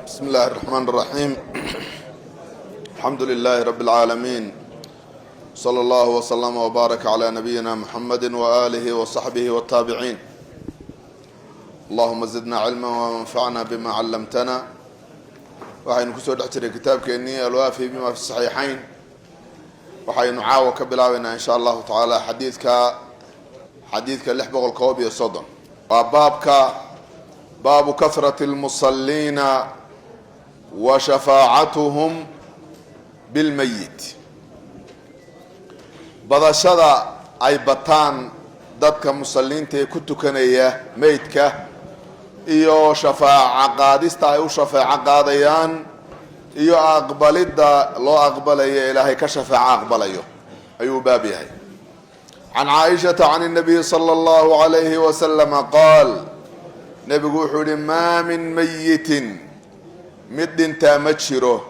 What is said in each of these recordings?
بسم الله الرحمن الرحيم. الحمد لله رب العالمين، صلى الله وسلم وبارك على نبينا محمد وآله وصحبه والتابعين. اللهم زدنا علما وانفعنا بما علمتنا. وحين كسود احتري كتابك إني الوافي بما في الصحيحين. وحين نعاوك بلاونا إن شاء الله تعالى حديثك اللحبة والقوابي الصدر. باب كثرة المصلين وشفاعتهم بالميت. بدشدا أي بطان dadka musalliinta ee ku tukanaya meydka iyo shafaaca qaadista ay u shafaaca qaadayaan iyo aqbalida loo aqbalayo ilaahay ka shafaaca aqbalayo ayuu baab yahay. عن عائشة عن النبي صلى الله عليه وسلم قال نبي وحول ما من ميت مد تامتشره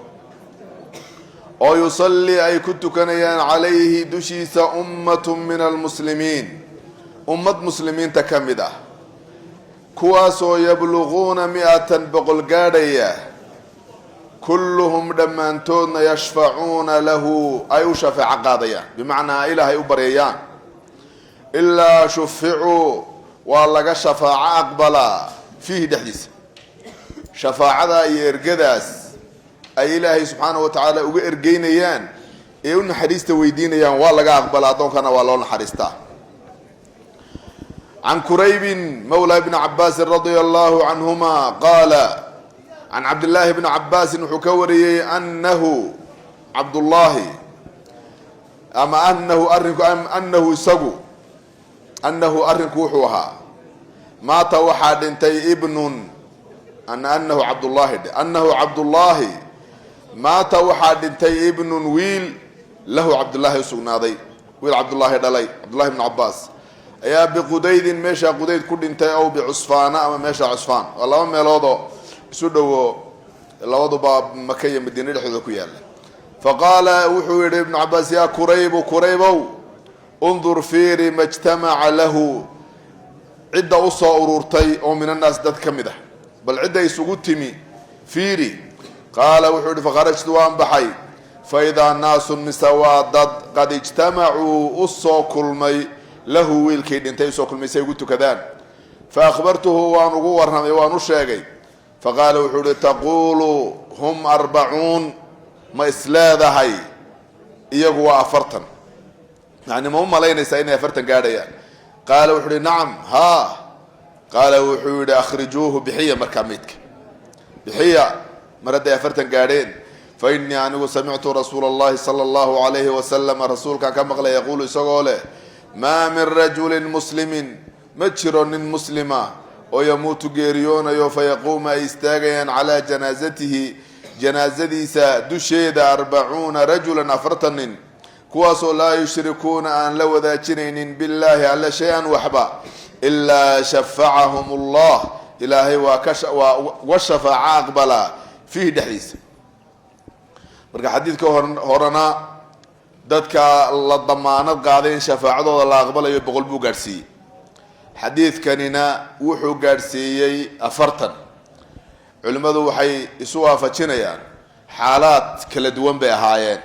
أو يصلي أي كنت كنيان عليه دشيس أمة من المسلمين أمة مسلمين تكمدة كواسو يبلغون 100 بقل قادية كلهم دمانتون يشفعون له أي شفع قاضية بمعنى إلهي أبريان إلا شفعوا والله شفاعة أقبلا فيه دحديث شفاعة يرقداس أي إلهي سبحانه وتعالى وإرقينيان إيون حديث تويدينيان والله أقبلا دون كان والله حريستا. عن كريب مولى ابن عباس رضي الله عنهما قال عن عبد الله بن عباس حكوري أنه عبد الله أما أنه سقو أنه أرنكوحها مات وحد انتي ابن أنه عبد الله أنه عبد الله مات وحد انتي ابن ويل له عبد الله سقناضي ويل عبد الله دلي عبد الله بن عباس يا بقديد ماشى قديد كل انتي أو بعصفان أما ماشى عصفان والله ما يلوضو سدوا لوضو باب مكية مدينة الحذو يالا. فقال وحوير ابن عباس يا كريبو انظر فيري ما اجتمع له عدة أصى أرورتي أو من الناس داد كمده بل عدة يسقطمي فيري. قال وحود فخرجت وان بحي فإذا الناس مسواد قد اجتمعوا أصى كلمي له ويل كيد انتي أصى كلمي سيقولت كذان فأخبرته وانغورهم وانشاقي فقال وحود تقول هم 40 ما إسلاذا هاي إيقوا أفرطن يعني ما هم لين يسألني أفرطن قاعدة يعني. قال وحود نعم ها. قال وحود أخرجوه بحية مركاميتك بحية مرد أفرطن قاعدين فإني أنا سمعت رسول الله صلى الله عليه وسلم رسولك كما قال يقول يسقوله ما من رجل مسلم مجر مسلمة ويموت جيريون فيقوم يستاغيا على جنازته سدشيد 40 رجلا أفرطن كواسو لا يشركون أن لو ذاكرين بالله على شيئا وحبا إلا شفعهم الله إلهي وشفع أقبلا فيه دحيس. مركا حديثك هورنا دادك الضمانات قاعدين شفاعة الله أقبلا يبقل بو قرسي حديث كاننا وحو قرسي أفرطن علماء وحي يسوها فتشنيان حالات كلا دوان بأهايين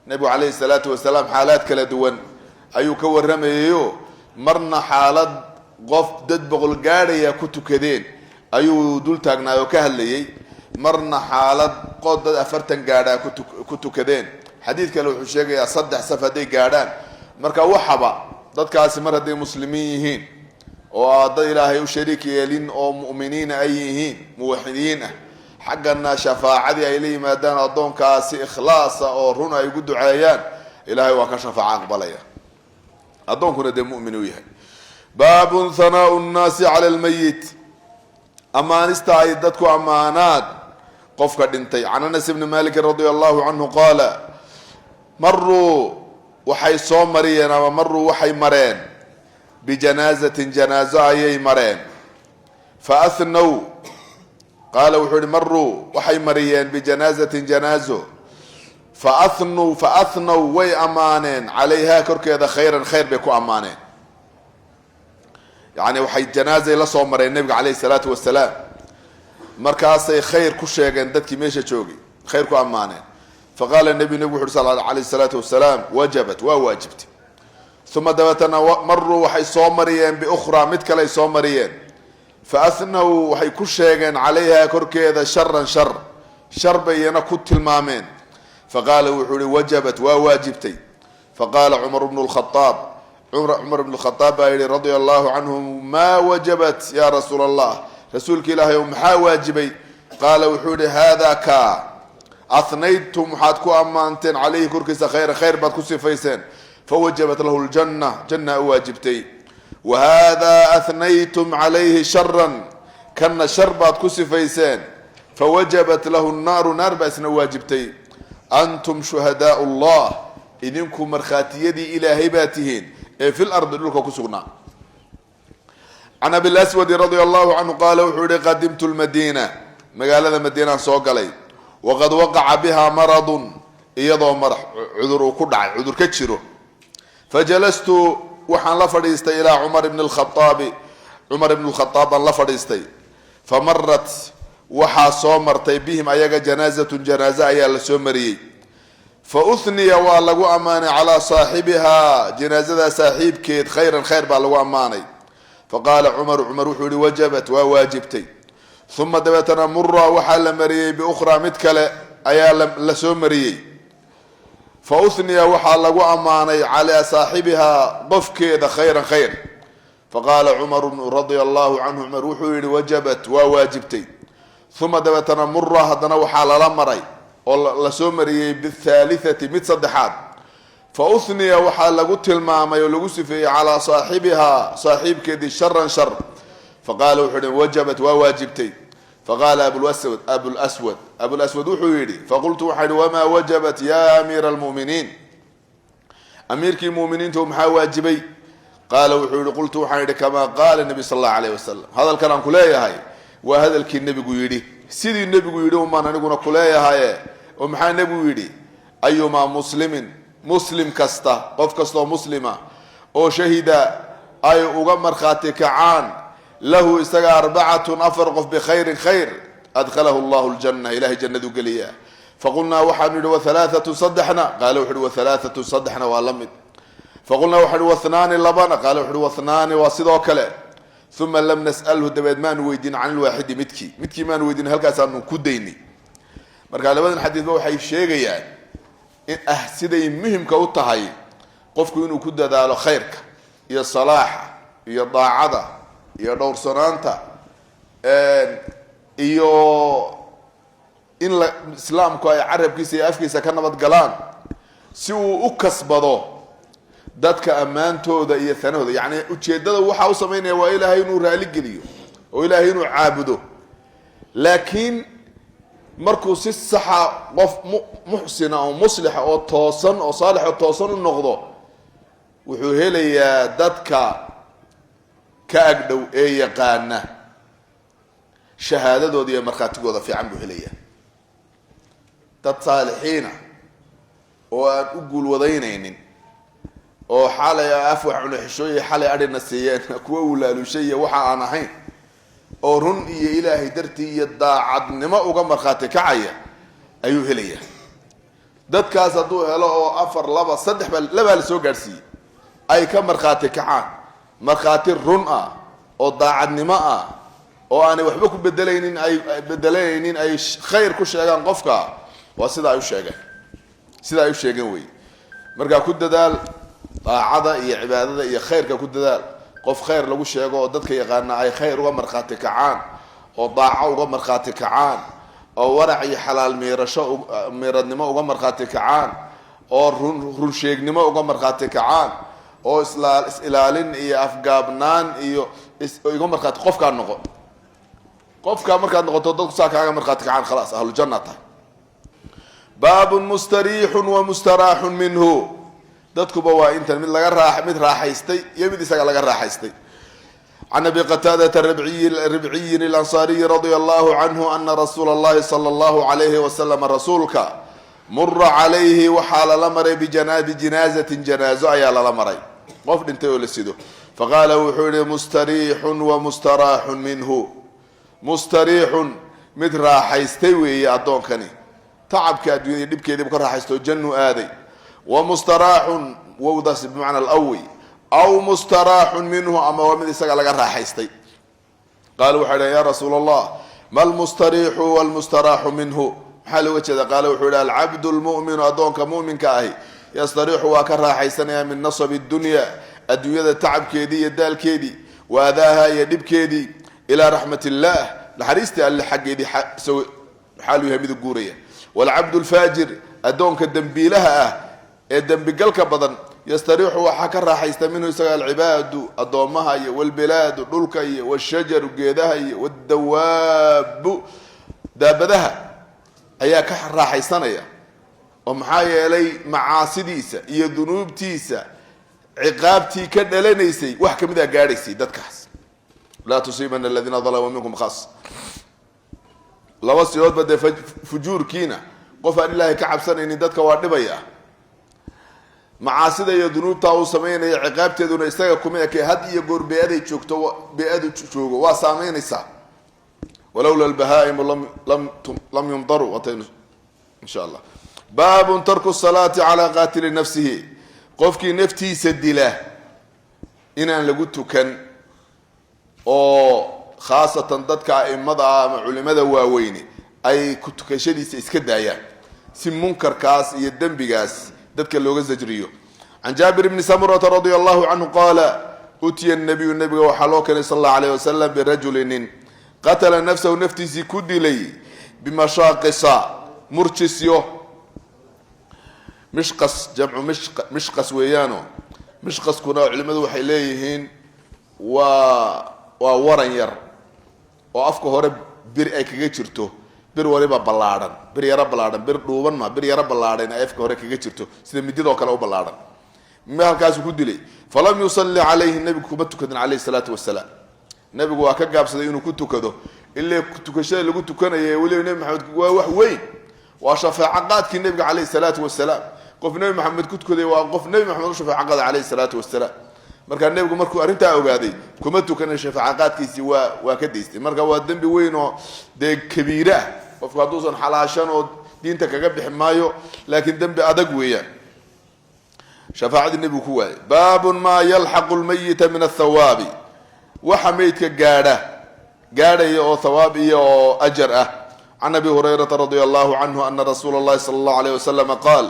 النبي عليه الصلاة والسلام حالات كلا دوان أيو كور رميو مرنا حالات قف دد بغل قارية كتو كدين أيو دول تاقنا كهلي مرنا حالات قد دد أفرتن قارية كتو كدين حديث كالو حشيقي أصدح سفدي قاران مركا وحبا دد كاسي مرة دي مسلميين وضد إلهي وشريك يلين أو مؤمنين أيهين موحدين حقنا شفاعة إليه ما دان أضون كاسي إخلاصا أو رنا يقدوا عيان إلهي وكشفاعة أقبليا أضون كنا دي مؤمنويها. باب ثناء الناس على الميت أمان استعيدتكم أمانات قفك دنتي. عن أنس بن مالك رضي الله عنه قال مروا وحي صومرين ومروا وحي مرين جنازة أي مرين فأثنوا قال وحول مروا وحي مريان جنازة فأثنوا وي أمانين عليها كركي خيرا خير بكو أمانين يعني وحي جنازة لصو مرين النبي عليه الصلاة والسلام markaasay khayr ku sheegeen dadkii meesha joogay khayr ku amaaneen faqala nabi sallallahu alayhi salatu wasalaam wajabat wa wajibti thumma dabatana marru waxay soo mariyeen bi ukhra mid kale soo mariyeen fa athnaw waxay ku sheegeen calayha korkeeda sharran shar bayna ku tilmaameen faqala wuxuu wajabat wa wajibti faqala umar ibn al-khattab عمر بن الخطاب رضي الله عنه ما وجبت يا رسول الله رسولك الله ومحا واجبي قال وحود هذا كا أثنيتم حاتكو أمانتين عليه كركس خير باتكو سفيسين فوجبت له الجنة جنة واجبتي وهذا أثنيتم عليه شرا كان شر باتكو سفيسين فوجبت له النار نار باسنا واجبتي أنتم شهداء الله إذنكم مرخاتي يدي إلى هباتهن في الأرض لك كسرنا عن أبي الأسود رضي الله عنه قال وحوري قدمت المدينة مقالة المدينة سوق لي وقد وقع بها مرض إيضا مرح عذر كدع عذر كتشره فجلست وحن لفريست إلى عمر بن الخطاب لفريستي فمرت وحا صومرتي بهم أيها جنازة أيها لسومري فأثني واللغو أماني على صاحبها جنازة صاحب كيد خير باللغو أماني فقال عمر وحولي وجبت وواجبتي ثم دبتنا مرة وحال مريي بأخرى متكلة أيا لسو مريي فأثني وحال لغو أماني على صاحبها ضف كيد خير فقال عمر رضي الله عنه عمر وحولي وجبت وواجبتي ثم دبتنا مرة هدنا وحال لمري لسو مريي بالثالثة متصدحات فأثني وحال لغو تلمامي ولغو سفي على صاحبها صاحب كدي شر فقال وحولي وجبت وواجبتي فقال أبو الأسود وحولي فقلت وحولي وما وجبت يا أمير المؤمنين أميرك المؤمنين تهم واجبي قال وحولي قلت وحولي كما قال النبي صلى الله عليه وسلم هذا الكلام كلاه هاي وهذا النبي يقولي سيدي النبي يقولي وما نقول كلاه هاي ومحا النبي يقولي أيما مسلم كستا قف كستا مسلمة أو شهد أي أغمر خاتك عان له استقى 4 أفرقف خير أدخله الله الجنة إلهي جنة قليا فقلنا وحن وثلاثة صدحنا قالوا وحن وثلاثة صدحنا ولمد فقلنا وحن واثنان لبنا قالوا وحن واثنان وصدوا كلا ثم لم نسأله دبيد ما نويدين عن الواحد متكي ما نويدين هل كاسان كديني مرقال لبدا الحديث بو حي شيغيان إن أحسدي مهم كوتهاي قفكو إنو كدا دالو خيرك يا صلاح يا ضاعدة يا دور سنانتا إيو إن الإسلام كو عرب كيسي أفكيسا كنبت قلان سيو أكسبضو دادك أمانتو دا إيا ثانو دا يعني أتشيدادا وحاو سميني وإلهي إنو رالي قليو وإلهي إنو عابدو لكن markuu si saxa qof muxsin oo muslix oo toosan oo saalix oo toosan u noqdo wuxuu helayaa dadka ka agdhow ee yaqaana shahaadadooda iyo markhaatigooda fiican buu helayaa dad saalixiina oo aan u guul wadaynaynin oo xalay afwax cuna xishooy xalay adina siiyeen kuwa ulaalushay waxa aan ahayn oo run iyo ilaahay dartii iyo daacadnimo uga marxaati kacaya ayuu helaya dadkaas haduu helo oo 4 2 3 laba la soo gaarsiiyay ay ka marxaati kacaan marxaati run ah oo daacadnimo ah oo aan waxba ku bedelaynin ay khayr ku sheegan qofka waa sida ay u sheegan way marka ku dadaal daacada iyo cibaadada iyo khayrka ku dadaal qof khayr lagu sheego oo dadka yaqaana ay khayr uga marxaati kacaan oo daaco uga marxaati kacaan oo warac iyo xalaal meeradnimo uga marxaati kacaan oo run sheegnimo uga marxaati kacaan oo ilaalin iyo afgaabnaan iyo uga marxaati qofka markaad noqoto dadku saakaaga marxaati kacaan خلاص ahlul jannah باب مستريح ومستراح منه dadkuba waa inta mid raaxaystay iyo mid isaga laga raaxaystay عن ابي قتادة الربعي الانصاري رضي الله عنه ان رسول الله صلى الله عليه وسلم رسولك مر عليه وحال لمر جنازة يا لمري قف انت ولسيده فقال وحول مستريح ومستراح منه مستريح mid raaxaystay weeye addoonkani tacabka adduunyada dhibkeedii ka raaxaysto jannu aaday wa mustaraaxun wawdaas bimacna alawi aw mustaraaxun minhu ama waa mid isaga laga raaxaystay qaala wuxuu yidhi yaa rasuula allah ma almustariixu walmustaraaxu minhu maxaa looga jeeda qaala wuxuu yidhi alcabdu lmu'minu addoonka mu'minka ahi yastariixu waa ka raaxaysanaya min nasabi dunya adduunyada tacabkeedii iyo daalkeedii wa adaaha iyo dhibkeedii ilaa raxmat illaah naxariistii alle xaggeedii xaaluu yahay midu guuraya waalcabdu lfaajir addoonka dembiilaha ah ee dembigalka badan yastariixu waxaa ka raaxaysta minhu isaga alcibaadu addoommaha iyo walbilaadu dhulka iyo washajaru geedaha iyo wadawaabu daabadaha ayaa ka raaxaysanaya oo maxaa yeelay macaasidiisa iyo dunuubtiisa ciqaabtii ka dhalanaysay wax kamid a gaadhaysay dadkaas laa tusiibana aladiina dalamuu minkum khaas laba sidoodba dee fujuurkiina qof aan ilaahay ka cabsanaynin dadka waa dhibaya macaasida iyo dunuubtaa uu samaynaya ciqaabteeduna isaga kuma eke had iyo goor bee-aday joogto bee-adu joogo waa saameynaysaa walowla albahaa'imu lam yumdaruu wataynu insha allah baabun tarku salaati calaa qaatili nafsihi qofkii naftiisa dila inaan lagu tukan oo khaasatan dadka a'immada ah ama culimada waaweyne ay ku tukashadiisa iska daayaan si munkarkaas iyo dembigaas dadka looga zajriyo can jaabir bni samurata radia allahu canhu qaala utiya nabiyu nabiga waxaa loo keenay sal allahu alayh wasalam birajulinin qatala nafsahu naftiisii ku dilay bimashaaqisa murjisyo mishqas jamcu mishqas weeyaano mishqaskuna culimadu waxay leeyihiin waa waran yar oo afka hore bir ay kaga jirto bir waliba ballaadhan bir yaro ballaadhan bir dhuuban ma bir yaro ballaadhan ay afka hore kaga jirto sida mididoo kale u ballaadhan ma halkaasuu ku dilay falam yusalli calayhi nabigu kuma tukadin calayhi salaatu wasalaam nabigu waa ka gaabsaday inuu ku tukado ilaa tukashada lagu tukanaya weliba nebi maxamed waa wax weyn waa shafaaco qaadkii nabiga calayhi salaatu wasalaam qof nebi maxamed ku tukaday waa qof nebi maxamed u shafaaco qaada calayhi salaatu wasalaam markaa nebigu markuu arrintaa ogaaday kuma tukanin shafaaco qaadkiisii waa ka daystay marka waa dembi weyn oo dee kabiira ah qofku hadduusan xalaashan oo diinta kaga bixi maayo laakiin dembi adag weeyaan shafaacadii nebigu ku waayay baabun maa yalxaqu lmayita min athawaabi waxa meydka gaadhaya oo thawaab iyo oo ajar ah can abi hurayrata radia allahu canhu ana rasuula allahi sala allahu alayh wasalama qaal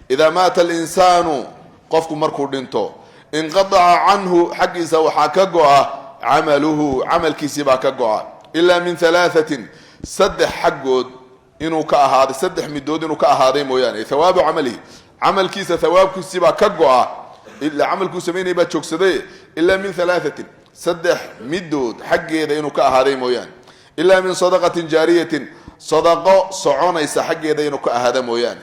idaa maata alinsaanu qofku markuu dhinto inqadaca canhu xaggiisa waxaa ka go-a camaluhu camalkiisii baa ka go-a ilaa min halaahatin saddex xaggood inuu ka ahaaday saddex midood inuu ka ahaaday mooyaane thawaabu camalihi camalkiisa thawaabkiisii baa ka go-a ilaa camalkuu samaynaya baa joogsaday ilaa min halaahatin saddex midood xaggeeda inuu ka ahaaday mooyaane ilaa min sadaqatin jaariyatin sadaqo soconaysa xaggeeda inuu ka ahaada mooyaane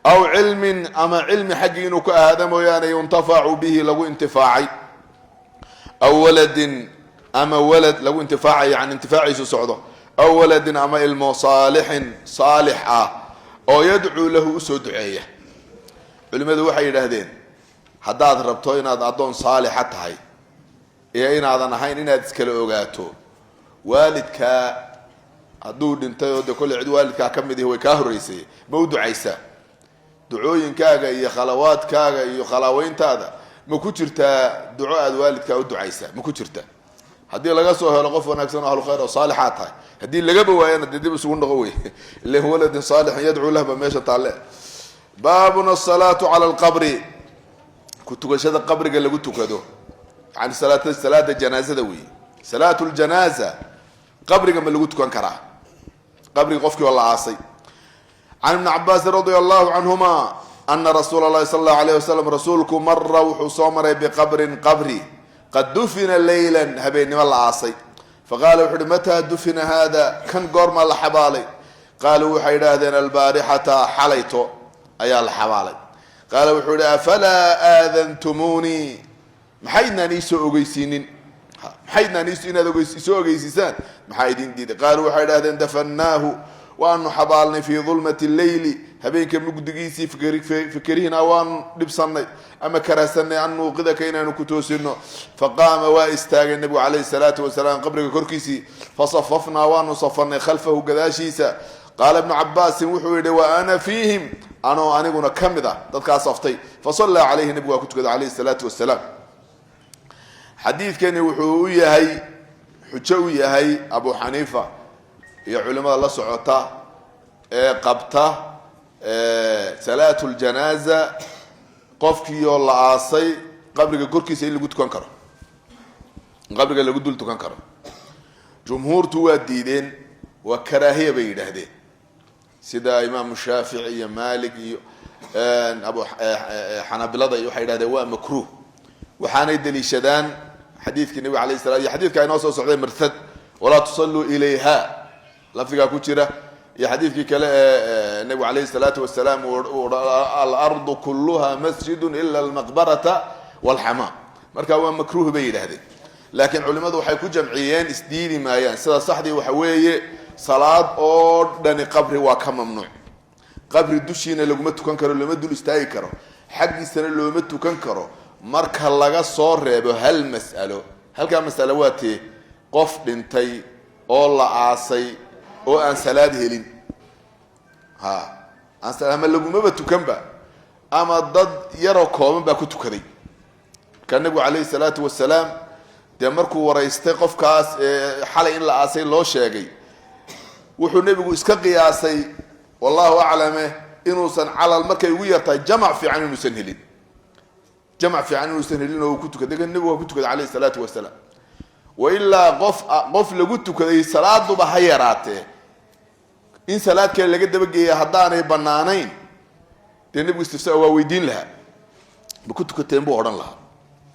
aw cilmin ama cilmi xaggii inuu ka ahaada mooyaane yuntafacu bihi lagu intifaacay aw waladin ama walad lagu intifaacay yani intifaaciisu socdo aw waladin ama ilmo saalixin saalix ah oo yadcuu lahu usoo duceeya culimadu waxay yidhaahdeen haddaad rabto inaad addoon saalixa tahay iyo inaadan ahayn inaad iskala ogaato waalidkaa hadduu dhintay oo dee kolle cid waalidkaa ka mid ihi way kaa horreysay ma u ducaysaa ducooyinkaaga iyo khalawaadkaaga iyo khalaaweyntaada ma ku jirtaa duco aad waalidkaa u ducaysaa ma ku jirtaa haddii laga soo helo qof wanaagsan oo ahlu khayr oo saalixaad tahay haddii lagaba waayana dee dib isugu noqo wey ila waladin saalixin yadcuu lahba meesha taalle baabun asalaatu cala alqabri ku tukashada qabriga lagu tukado yani salaada janaazada wey salaatu ljanaaza qabriga ma lagu tukan karaa qabriga qofkii oo la aasay can ibni cabaasin radia allahu canhuma ana rasuula allahi sala allahu alayh wasalam rasuulku mara wuxuu soo maray biqabrin qabri qad dufina leylan habeennimo la aasay faqaala wuxu uhi mataa dufina hada kan goormaa la xabaalay qaaluu waxay idhaahdeen albaarixata xalayto ayaa la xabaalay qaala wuxuu ihi afalaa aadantumuunii maxaydnaan iisoo ogeysiinin maxaydnaan inaad isoo ogeysiisaan maxaa idin diiday qaaluu waxay idhahdeen dafannaahu waanu xabaalnay fi dhulmati al-layli habeenka mugdigiisii fikirihina waan dhibsanay ama karaasanay an nuqidaka inaanu ku toosino faqaama wa istaaga nabigu alayhi salatu wasalaam qabriga korkiisii fasaffafna waanu safanay khalfahu gadaashiisa qaala ibn Abbas wuxuu yidhi wa ana fiihim aniguna kamida dadka saftay fasalla alayhi nabigu ku tukaday alayhi salatu wasalaam xadiidkani wuxuu u yahay xujo u yahay Abu Hanifa iyo culimada la socota ee qabta salaatul janaaza qofkii oo la aasay qabriga korkiisa in lagu tukan karo qabriga lagu dul tukan karo jumhuurtu waa diideen waa karaahiye bay yiraahdeen sida imaam Shaafi'i iyo Maalik iyo Abu Hanabilada iyo waxay yiraahdeen waa makruh waxaanay daliishadaan xadiidkii nabi alayhi salaam iyo xadiidka inoo soo socday martad wala tusallu ilayha lafdiga ku jira iyo xadiidkii kale nabi alayhi salatu wasalaam al-ardu kulluha masjidun illa al-maqbarata wal-hamam marka waa makruh bay yiraahdeen laakiin culimadu waxay ku jamciyeen isdiidi maayaan sida saxdii waxa weeye salaad oo dhani qabri waa ka mamnuuc qabri dushiina laguma tukan karo lama dul istaagi karo xaqiisana looma tukan karo marka laga soo reebo hal mas'alo halka mas'alo waatee qof dhintay oo la aasay oo aan salaad helin aan salaama laguma tukanba ama dad yaro kooban ba ku tukaday kan nabi alayhi salatu wasalaam de markuu wareystay qofkaas xalay in la aasay loo sheegay wuxuu nabigu iska qiyaasay wallahu a'lam inuu san calal markay ugu yartay jamac fiican inuu san helin jamac fiican inuu san helin oo ku tukaday nabigu ku tukaday alayhi salatu wasalaam wa illa qof lagu tukaday salaadu ba hayraatee in salaad kale laga daba geeyo hadaanay banaanayn de nabigu istifsaa waa weydiin laha ma ku tukateen buu oran laha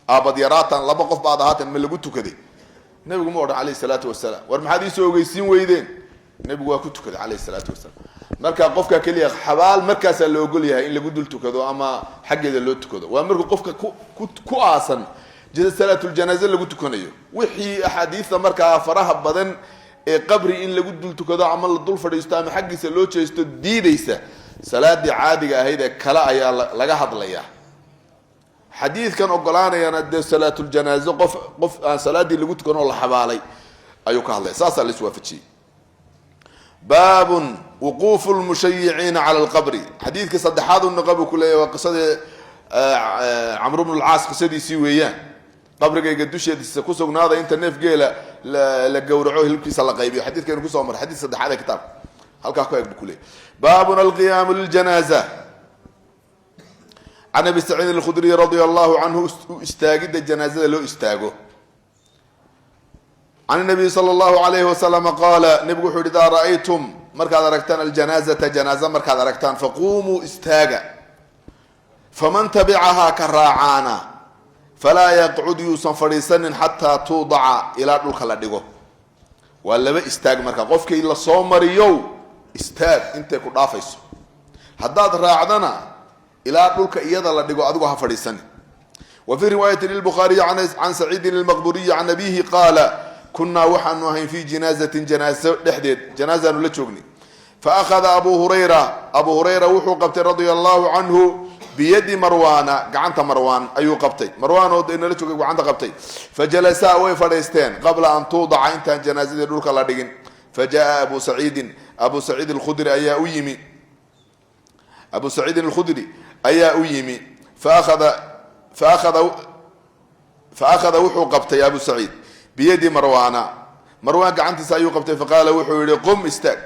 abad yaraatan laba qof baad ahaatan ma lagu tukaday nabigu ma oran alayhi salatu wasalaam war maxaad soo ogeysiin weydeen nabigu waa ku tukaday alayhi salatu wasalaam marka qofka kaliya xabaal markaas la ogol yahay in lagu dul tukado ama xageeda loo tukado waa markuu qofka ku aasan salaatul janaaza lagu tukanayo wixii ahadiisa marka faraha badan ee qabri in lagu dul tukado ama la dul fadhiisto ama xaqiisa loo jeesto diidaysa salaadii caadiga ahayd ee kala ayaa laga hadlaya xadiidkan ogolaanayana de salaatul janaaza qof aan salaadii lagu tukano la xabaalay ayuu ka hadlay saasa la iswaafajiyay باب وقوف المشيعين على القبر حديث كصدحاد النقب كله وقصه عمرو بن العاص قصديسي ويان قبرغيga dusheedisa ku sugnaada inta neef geela la gowraco hilibkiisa la qaybiyo xadiidkan ku soo mar xadiis saddexaad ee kitaab halka ku eeg kulay baabun al-qiyam lil-janaza عن ابي سعيد الخدري رضي الله عنه استاجد الجنازه لو استاغو عن النبي صلى الله عليه وسلم قال نبي وحد اذا رايتم مركز ركتان الجنازه جنازه مركز ركتان فقوموا استاغا فمن تبعها كراعانا فلا يقعد يصفرسن حتى توضع الى دلك لا دغو ولا استاغ مركز قفكي لا سو مريو استاغ انت ku dhaafayso hadaad raacdana الى دلك iyada la dhigo adigu ha fadhiisan وفي روايه للبخاري عن سعيد المقبوري عن ابيه قال كنا وحنا في جنازه دحديد جنازه لا جوغني فاخذ ابو هريره وحو قبت رضي الله عنه بيد مروان غعنت مروان ايو قبتي مروان oo in la joogay gacanta qabtay فجلس way fadhiisteen قبل ان توضع انت جنازه dhulka la dhigin فجاء ابو سعيد الخدري ايا ويمي فاخذ وحو قبتي ابو سعيد بيد مروان قعنتي سايو قبتي فقال وحو يري قم استاك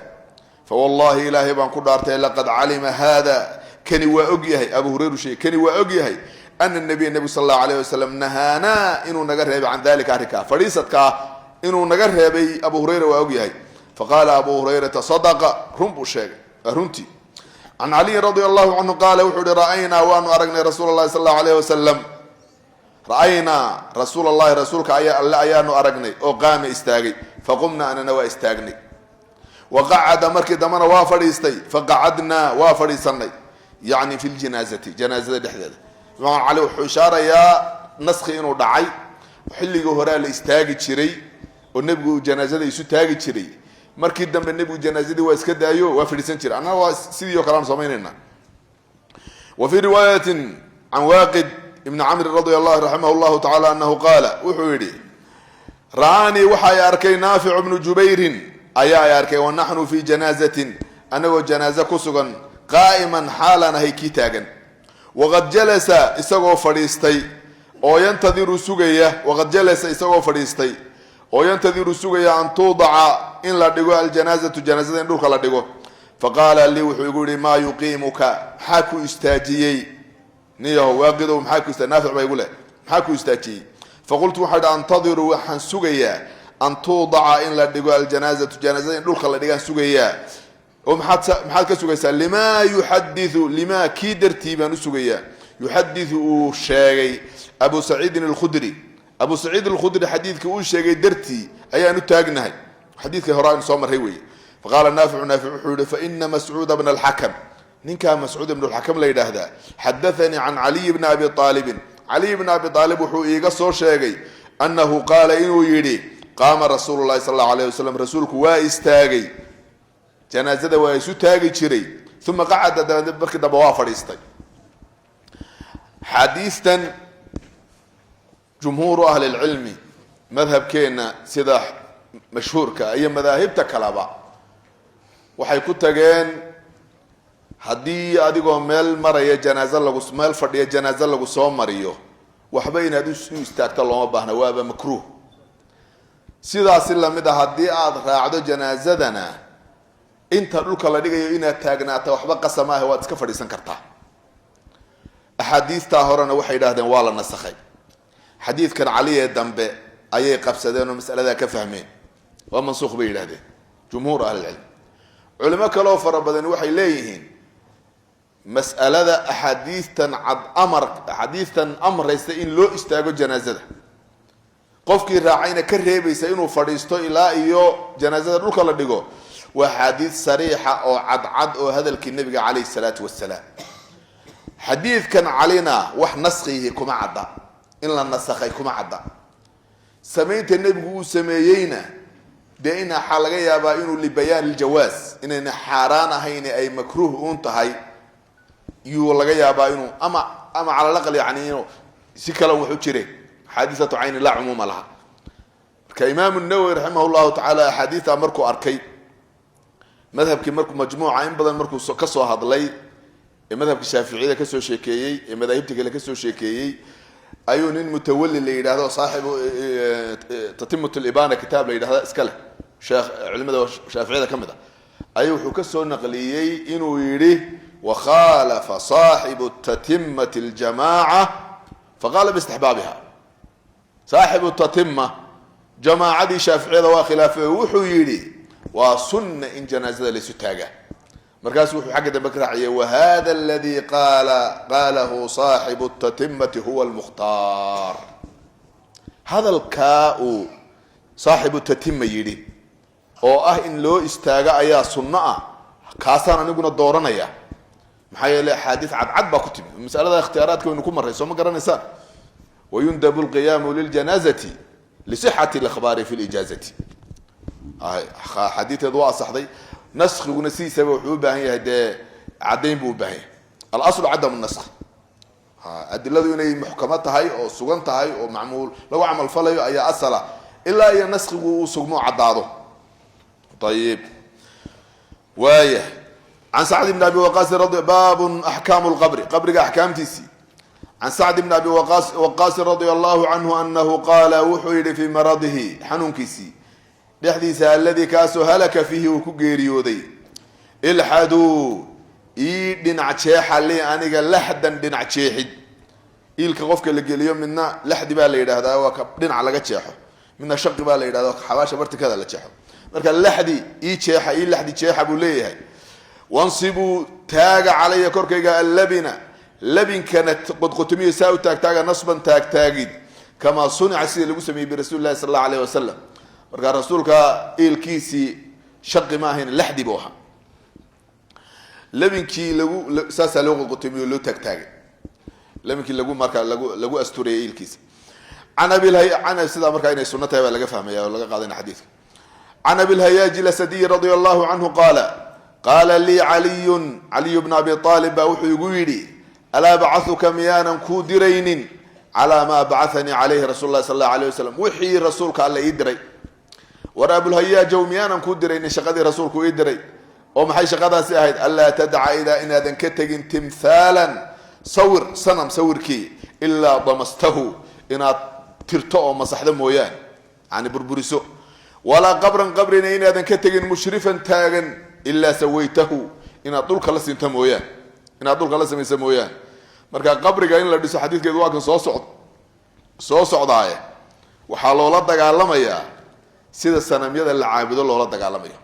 فوالله الهي بان كدارتي لقد علم هذا كني واوغيهي ابو هريره شيء كني واوغيهي ان النبي صلى الله عليه وسلم نهانا انه نغرب عن ذلك اركا فريستك انه نغرب ابو هريره واوغيهي فقال ابو هريره صدق رمبو شيء رنتي عن علي رضي الله عنه قال وحو راينا وان ارغنا رسول الله صلى الله عليه وسلم راينا رسول الله رسولك ايانو ارغني او قام استاغي فقمنا اننا واستاغني وقعد مركي دمنا وافريستي فقعدنا وافريسني يعني في جنازه دحدد ما علي وحشاره يا نسخ انه دعي xilliga hore la istaagi jiray oo nabigu janaasada isu taagi jiray markii dambe nabigu janaazadii waa iska daayo waa fidhisan jiray anna waa sidii oo kale aan sameeynayna wa fi riwayatin an waqid ibn amr radiyallahu rahimahullahu ta'ala annahu qala wuxuu yiri raani waxa arkay naafi' ibn jubayr ayaa arkay wa nahnu fi janazatin anago janaza ku sugan qaa'iman halana hayki taagan waqad jalasa isagoo fadhiistay oo yantadiru sugaya waqad jalasa isagoo fadhiistay oo yantadiru sugaya an tuudaca in la dhigo al janazatu janazada in dhulka la dhigo faqala li wuxuu igu yiri ma yuqimuka haku istaajiyay niyo waaqido haku istanaafi bay gule haku istaajiyay faqultu waxa antadiru waxan sugaya an tuudaca in la dhigo al janazatu janazada in dhulka la dhigan sugaya oo maxaad ka sugaysaa lima yuhaddithu lima kidartiban sugaya yuhaddithu shay abu sa'id al-khudri abu sa'id al-khudri hadithka uu sheegay darti ayaanu taagnahay hadithka horaan soo maray weey faqala nafi' fa inna mas'ud ibn al-hakam ninka mas'ud ibn al-hakam la yiraahdaa hadathani an ali ibn abi talib ali ibn abi talib wuxuu iiga soo sheegay annahu qala inuu yiri qama rasuulullaahi sallallahu alayhi wasallam rasuulku waa istaagay janazada waa isu taagi jiray thumma qa'ada markii daba waa fadhiistay حديثا جمهور أهل العلم مذهب كينا سيدا مشهور كأي مذاهب تكلابا وحي كتاقين هدي أديقو ميل مريا جنازة لغو ميل فردية جنازة لغو سوام مريو وحبين هدو استاكتا الله مباهنا وابا مكروه سيدا سيلا ميدا هدي راعدو جنازة دانا انت لوكا لديقو إنا تاقناتا وحبا قسماه واتسكا فرديسان كرتا أحاديث تاهرنا وحي لهذا والله نسخي حديث كان عليه الدنباء أي قبسدين ومسألة ذا كفهمين ومنسوخ به لهذا جمهور أهل العلم علماء كلو فربدن وحي ليهين مسألة ذا أحاديث عد أمر حديث أمر يستئين لو استاجو جنازة قفك راعينا كرهب يسئينه فريستو إلى إيو جنازة روك الله ديقو وحديث صريحة أو عد أو هذا النبي عليه الصلاة والسلام حديث كان علينا وح نسخه كما عدا إلا نسخه كما عدا سميت النبي سميينا دينا حلقة يابا إنه لبيان الجواز إننا حارانا هين أي مكروه أنتهي يولغا يابا إنه أما على الأقل يعني إنه سكلا وحجري حادثة عين لا عموم لها كإمام النووي رحمه الله تعالى حديث مركو أركي مذهب كمركو مجموعة إن بدل مركو كسو هذلي مذهب الشافعي كسو شيكيي مذاهبتك اللي كسو شيكيي أيون المتولي اللي هذا صاحب تتمة الإبانة كتاب اللي هذا اسكله شيخ علم الشافعي كم ذا أيوه كسو نقليي إنه يري وخالف صاحب التتمة الجماعة فقال باستحبابها صاحب التتمة جماعة دي شافعي وخلافه وحو يري وسنة إن جنازة لستاجة مركز وحو حق بكرعيه وهذا الذي قاله صاحب التتمة هو المختار هذا الكاء صاحب التتمة يري او ان لو استاغا ايا سنه كاسان انغنا دورنيا محايله حديث عد با كتب مساله اختيارات كانوا كو مريسو ما غرانيسان ويندب القيام للجنازه لصحه الاخبار في الاجازه حديث ذو صحدي نسخ ونسي سبب وحو باهن يهدي عدين بو باهن الاصل عدم النسخ ادلته اني محكمات هاي او سغنت هاي او معمول لو عمل فليو اي اصلا الا هي نسخ وسغمو عدادو طيب وايه عن سعد بن ابي وقاص رضي باب احكام القبر قبر احكام تيسي عن سعد بن ابي وقاص رضي الله عنه انه قال وحيد في مرضه حنون كيسي لحديث الذي كاسو هلك فيه وكغيريودي الحدو دينع جيخا لي انيغا لحدن دينع جيخيد إلك قفك اللي قال يوم منا لحد بقى اللي يراه هذا دينع لغا جيخو منا شق بقى اللي يراه حواشة برت كذا لا جيخو marka laxdi ii jeexa ii laxdi jeexa buu leeyahay wansibu taaga calaya korkayga labina labinkana qodqotumiyo saa u taagtaaga nasban taagtaagid kama sunica sida lagu sameeyay rasuulullaahi sallallahu alayhi wasallam marka rasuulka eelkiisi shaqi ma ahayn laxdi buu ahaa labinkii lagu saasa loo qodqotumiyo loo taagtaagay labinkii lagu marka lagu astureeyay eelkiisi ana bilay ana sida marka inay sunnatahay baa laga fahmaya oo laga qaadanay xadiiska عن أبي الهياج الأسدي رضي الله عنه قال لي علي بن أبي طالب وحو يقولي ألا بعثك ميانا كودرين على ما بعثني عليه رسول الله صلى الله عليه وسلم وحي رسولك ألا يدري ورا أبو الهياج وميانا كودرين شقدي رسولك يدري ومحي شقدها سيهيد ألا تدع إذا إن هذا كتج تمثالا صور صنم صوركي إلا ضمسته إن ترتأ مسحدا مويان يعني بربرسو ولا قبر إن هذا كتج مشرفا تاغا إلا سويته إن أطولك الله سنت مويان إن أطولك الله سنت مويان مركا قبرك إن لديس حديث كذا واكن صوصعد آية وحالو لا دغالميا سيده السنميده اللي عابدو لولا دغالميا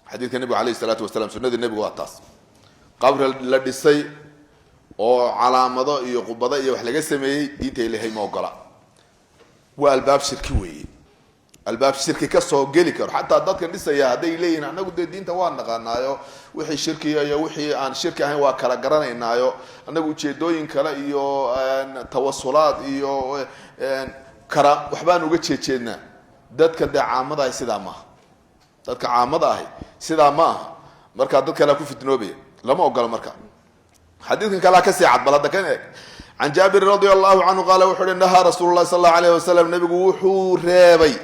حديث النبي عليه الصلاه والسلام سنه النبي واتاس قبر لديسي oo calaamado iyo qubada iyo wax laga sameeyay diinta Ilaahay ma ogola waa albaab shirki weey albaab shirki ka soo gali karo hatta dadka dhisaya haday leeyeen anagu diinta waan naqaanaayo wixii shirki iyo wixii aan shirki ahayn waa kala garanaynaayo anagu jeedooyin kale iyo tawassulaad iyo kara waxbaan uga jeejeednaa dadka caamada ay sida ma dadka caamada ah sida ma marka dadka la ku fitnoobay lama ogola marka حديث كلا كسي عد بلد كان عن جابر رضي الله عنه قال وحول نهى رسول الله صلى الله عليه وسلم نبي وحو ريبي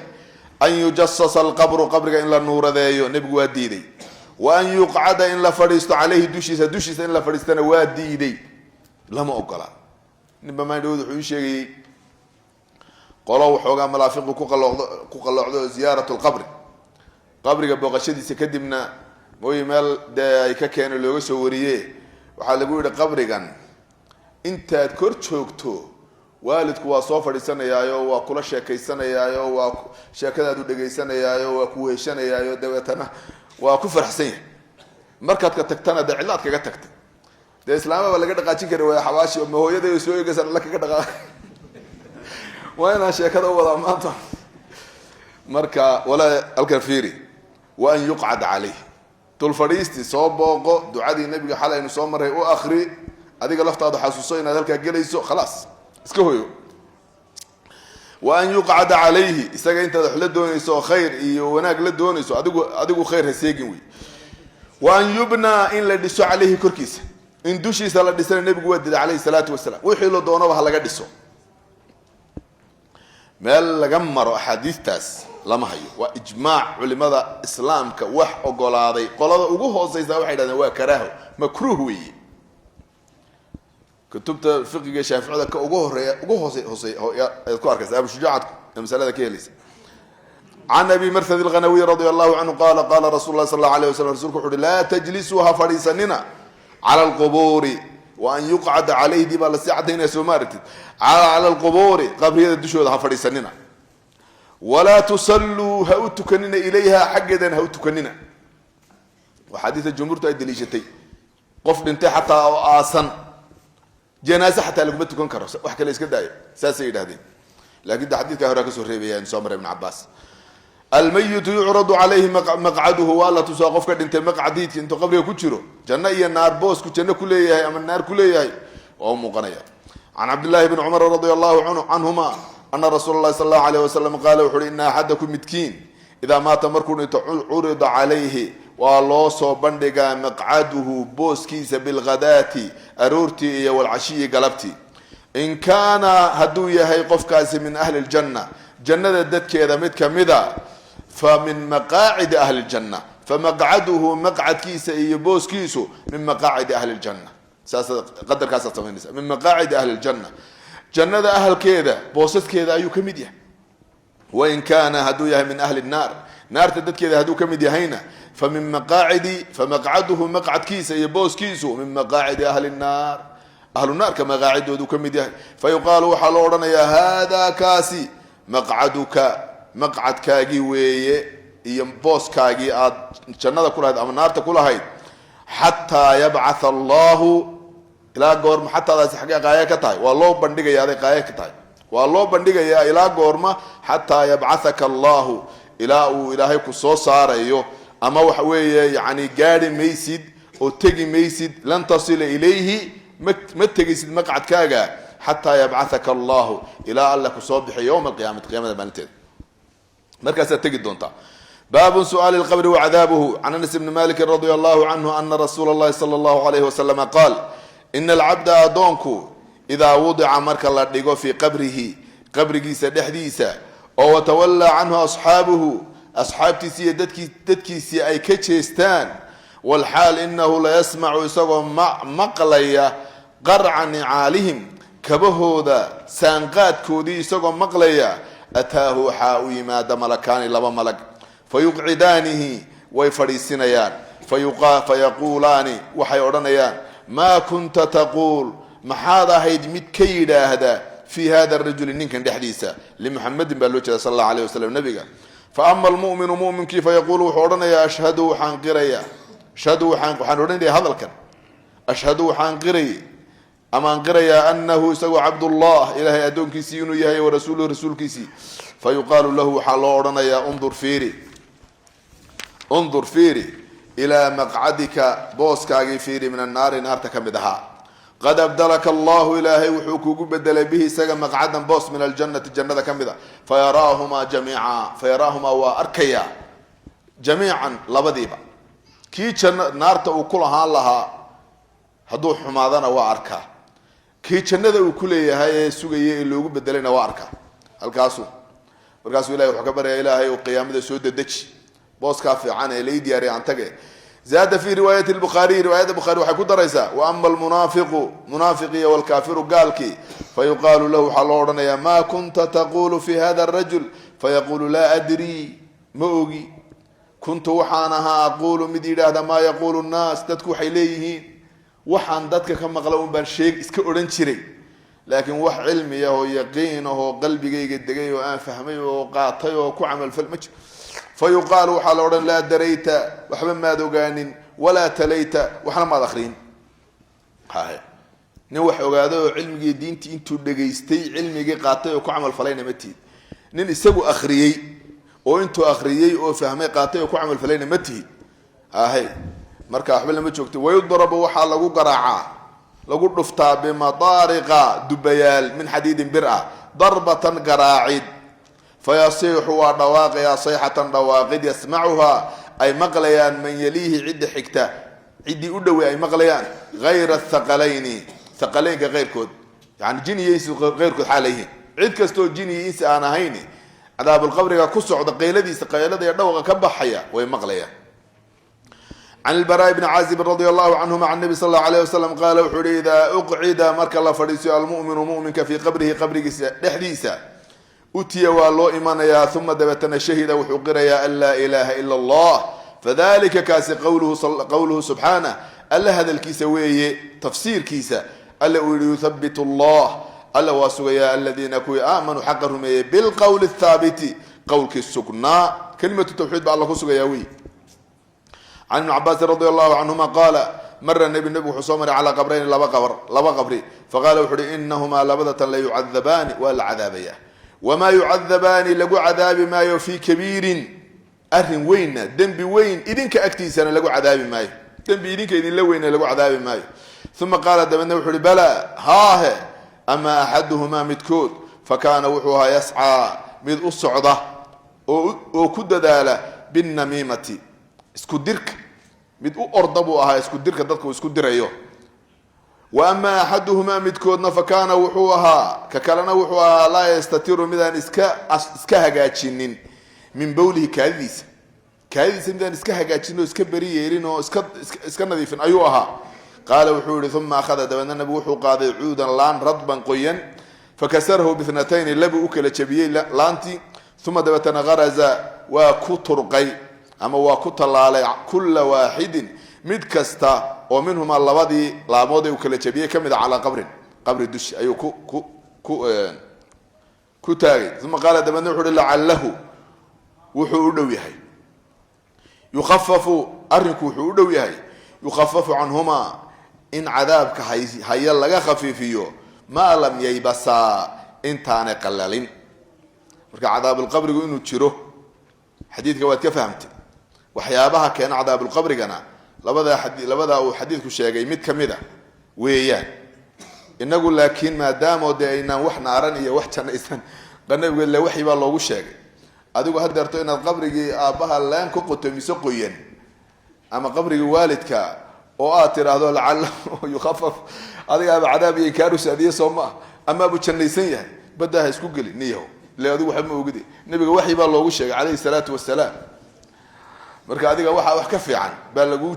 أن يجصص القبر قبر إن لا نور ذايو نبي واديدي وأن يقعد إن لا فريست عليه دوشيس إن لا فريستنا واديدي لما أقلا نبي ما يدود حوشي قالوا وحوغا ملافق كوكا زيارة القبر قبر قبل غشدي سكدمنا موي مال دا يكاكين اللي يسوريه waxaa lagu yiri qabrigan intaad kor joogto waalidku waa soo fadhiisanayaayo waa kula sheekaysanayaayo waa sheekadaadu dhageysanayaayo waa ku weeshanayaayo dabeetana waa ku farxsan yahay markaad ka tagtana dicilaad kaga tagtay islaamaba laga dhaqaajin karo waa xawaashi oo hooyada ay soo eegaysan la kaga dhaqaa waana sheekada wada maanta marka wala alkafiri wa an yuqad alayhi تلفريستي صوبوقو دعادي النبي حاله انه سو مري او اخري اديق لفتاده حسوسو ان هلكا غليسو خلاص اسكو هويو وان يقعد عليه اسغا انت خله دونيسو خير iyo wanaag la doonayso adigu khayr haseegin wi وان يبنى ان لا ديسو عليه كركيس ان دوشيسا لا ديسنا النبي ودد عليه الصلاه والسلام وخي لو doonaba laga dhiso meel laga maro xadiistaas lama hayo waa ijmaac culimada islaamka wax ogolaaday qolada ugu hooseysa waxay yiraahdeen waa karaaho makruh weey kutubta fiqiga shaafiicida ka ugu hoosey ku arkaysa abu shujaacad masalada ka helaysa عن ابي مرثد الغنوي رضي الله عنه قال رسول الله صلى الله عليه وسلم رسولك لا تجلسوها فريسننا على القبور وان يقعد عليه دي بلا ساعتين سومارت على القبور قبل الدشود فريسننا ولا تصلوا هوتكننا إليها حقدا هوتكننا وحديث الجمهور تأدليشتي قف انت حتى آسن جنازة حتى لو بتكون كرس وحكي ليس كده ساسيد هذه لكن ده حديث كهراك سوري يعني سامر بن عباس الميت يعرض عليه مقعده ولا تساقف كده انت مقعديت انت قبل كتشرو جنة هي النار بوس كجنة كلها أما النار كلها أو مقنية عن عبد الله بن عمر رضي الله عنهما أن رسول الله صلى الله عليه وسلم قال وحول إن أحدكم متكين إذا مات مركون عرض عليه والله سو بندقا مقعده بوس كيس بالغداة أرورتي والعشي قلبتي إن كان هدوية هي قف كاس من أهل الجنة جنة دتك إذا متك مذا فمن مقاعد أهل الجنة فمقعده مقعد كيس بوس كيسو من مقاعد أهل الجنة قدر كاسة من مقاعد أهل الجنة جنة أهل كذا بوسط كذا أيو كميديا وإن كان هدوية من أهل النار نار تدت كذا هدو كميديا هنا فمقعده مقعد كيس يبوس كيسو من مقاعد أهل النار أهل النار كمقاعد هدو كميديا فيقال وحلورنا يا هذا كاسي مقعدك مقعد كاجي وي ينبوس كاجي جنة كلها أما النار كلها حتى يبعث الله إلى غورما حتى هذا حاجة غاية كتاي والله بندقة يا ذي غاية كتاي والله بندقة يا إلى غورما حتى يبعثك الله إلى هيك صار أيوه أما وحوي يعني قاري ميسد أو تجي ميسد لن تصل إليه متجسد مقعد كاجا حتى يبعثك الله إلى الله كصبح يوم القيامة قيامة بنتين مركز تجد دونتا. باب سؤال القبر وعذابه. عن انس بن مالك رضي الله عنه ان رسول الله صلى الله عليه وسلم قال ان العبد ادونكو اذا وضع مرك الله دغو في قبره قبرgiisa dhexdiisa oo وتولى عنه اصحابه اصحابتي ددكيسي ay ka jeestaan والحال انه لا يسمع isagoo maqlaya qar'a ni'alihim kabahooda saanqaadkoodii isagoo maqlaya ataahu xaa yimaada malakaani laba malag fayuqcidaanihi way fadhiisinayaan fayaqulaani waxay odhanayaan maa kunta taquul maxaad ahayd mid ka yidhaahda fi hada arajuli ninkan dhexdiisa limuxamedin baa loo jeeda sal allahu alayh wasalam nabiga faama almu'minu mu'minkii fayaquulu wuxuu odhanayaa ashhadu waxaan qirayaa waxaan odhanayaa hadalkan ashhadu waxaan qirayay amaan qirayaa annahu isagu cabdullah ilaahay addoonkiisii inuu yahay wa rasuuluhu rasuulkiisii fayuqaalu lahu waxaa loo odhanayaa undur fiiri ilaa maqcadika booskaagii fiiri min annaari naarta ka mid ahaa qad abdalaka allahu ilaahay wuxuu kugu bedelay bihi isaga maqcadan boos min aljannati jannada ka mid a fayaraahumaa waa arkayaa jamiican labadiiba kii naarta uu ku lahaan lahaa hadduu xumaadana waa arkaa kii jannada uu ku leeyahay ee sugaya ee loogu bedelayna waa arkaa markaasuu ilahay wuxuu ka baryaa ilaahay uu qiyaamada soo dedeji booskaa fiican ee lay diyaariyay aan tage زاد في رواية البخاري رواية البخاري وحكو دريسا وأما منافقي والكافر قالك فيقال له حلورنا يا ما كنت تقول في هذا الرجل فيقول لا أدري موغي كنت وحانها أقول مدير هذا ما يقول الناس تدكو حيليه وحان دتك كما قالوا بالشيء اسك أورنشري لكن وح علمي هو يقين هو قلبي قد جاي وأنا فهمي وقاطي وكعمل في المج فيقال وحلورا لا دريت وحبا ما دوغان ولا تليت وحنا ما داخلين هاي نوح اوغادو علمي دينتي انتو دغيستي علمي قاطي ku amal falayna mati nin isagu akhriyay oo intu akhriyay oo fahmay qaatay ku amal falayna mati هاي marka waxba lama joogto way darabo waxa lagu garaaca lagu dhuftaa bimadariqa dubayal min hadidin bir'a darbatan garaacid فيصيح ودواق يا صيحة دواقد يسمعها أي مقليان من يليه عد حكته عدي أدوي أي مقليان غير الثقلين ثقلين كغير كود يعني جيني ينسي غير كود حاليه عد كستو جيني ينسي أنا هيني عذاب القبر كسع دقيلة دي سقيلة دي يدوغ كبحيا وهي مقليان عن البراء بن عازب رضي الله عنهما عن النبي صلى الله عليه وسلم قال وحري إذا أقعد مرك الله فريسي المؤمن مؤمنك في قبره دحديثا أتي والله إيمانيا ثم دبتنا شهد وحقريا أن لا إله إلا الله فذلك كاس قوله سبحانه ألا هذا الكيسوي تفسير كيسة ألا يثبت الله ألا واسويا الذين آمنوا حقهم بالقول الثابت قول كالسكنى كلمة التوحيد بالله سوياوي عن ابن عباس رضي الله عنهما قال مر النبي حصومر على قبرين لبا قبري فقال وحري إنهما لبدة لا يعذبان ولا عذابيا وما يعذبان لقو عذاب ما يوفي كبير أرن وين دنب وين إذن كأكتيسان لقو عذاب ما دنب إذن كإذن لوين لقو عذاب ما ثم قال دبنا وحري بلى هاه أما أحدهما متكود فكان وحوها يسعى مذ الصعدة وكد دالة بالنميمة اسكو درك مذ أرضبوها اسكو درك دادك واسكو دريو وأما أحدهما متكودنا فكان وحوها ككلنا وحوها لا يستطير مدان اسكا هجاتشنين من بوله كاذيس مدان اسكا هجاتشنين اسكا بريئين اسكا نظيفين أيوها قال وحوري ثم أخذ دبنا النبي وحو قاضي عودا لان رطبا قيا فكسره باثنتين لبو أكل شبيه لانتي ثم دبتنا غرز وكترقي أما وكتر كل واحد مدكستا ومنهما اللبادي لامودي وكل شبيه كمد على قبر الدش أيو كو تاغي ثم قال دبنا وحوري لعله وحو دويهي يخفف أرنك وحو دويهي يخفف عنهما إن عذابك هيا لغا خفيفيو ما لم ييبسا انتان قلالين marka عذاب القبر inuu jiro xadiidka waad ka fahamtay waxyaabaha keen عذاب القبر gana labada uu xadiidku sheegay mid kamida weeyaan inagu laakiin maadaama oo deeyna wax naaran iyo wax janaysan qanabiga la wixii baa loogu sheegay adigu hadeerto inaad qabrigii aabaha laan ku qotomiso qoyan ama qabrigii waalidka oo aad tiraahdo lacalla yukhafaf adiga aba cadaab iyo kaarus adiye sooma ama abu jannaysan yahay badaha isku gali niyo le adigu waxa ma ogidi nabiga waxii baa loogu sheegay calayhi salaatu wasalaam marka adiga waxa wax ka fiican baa lagu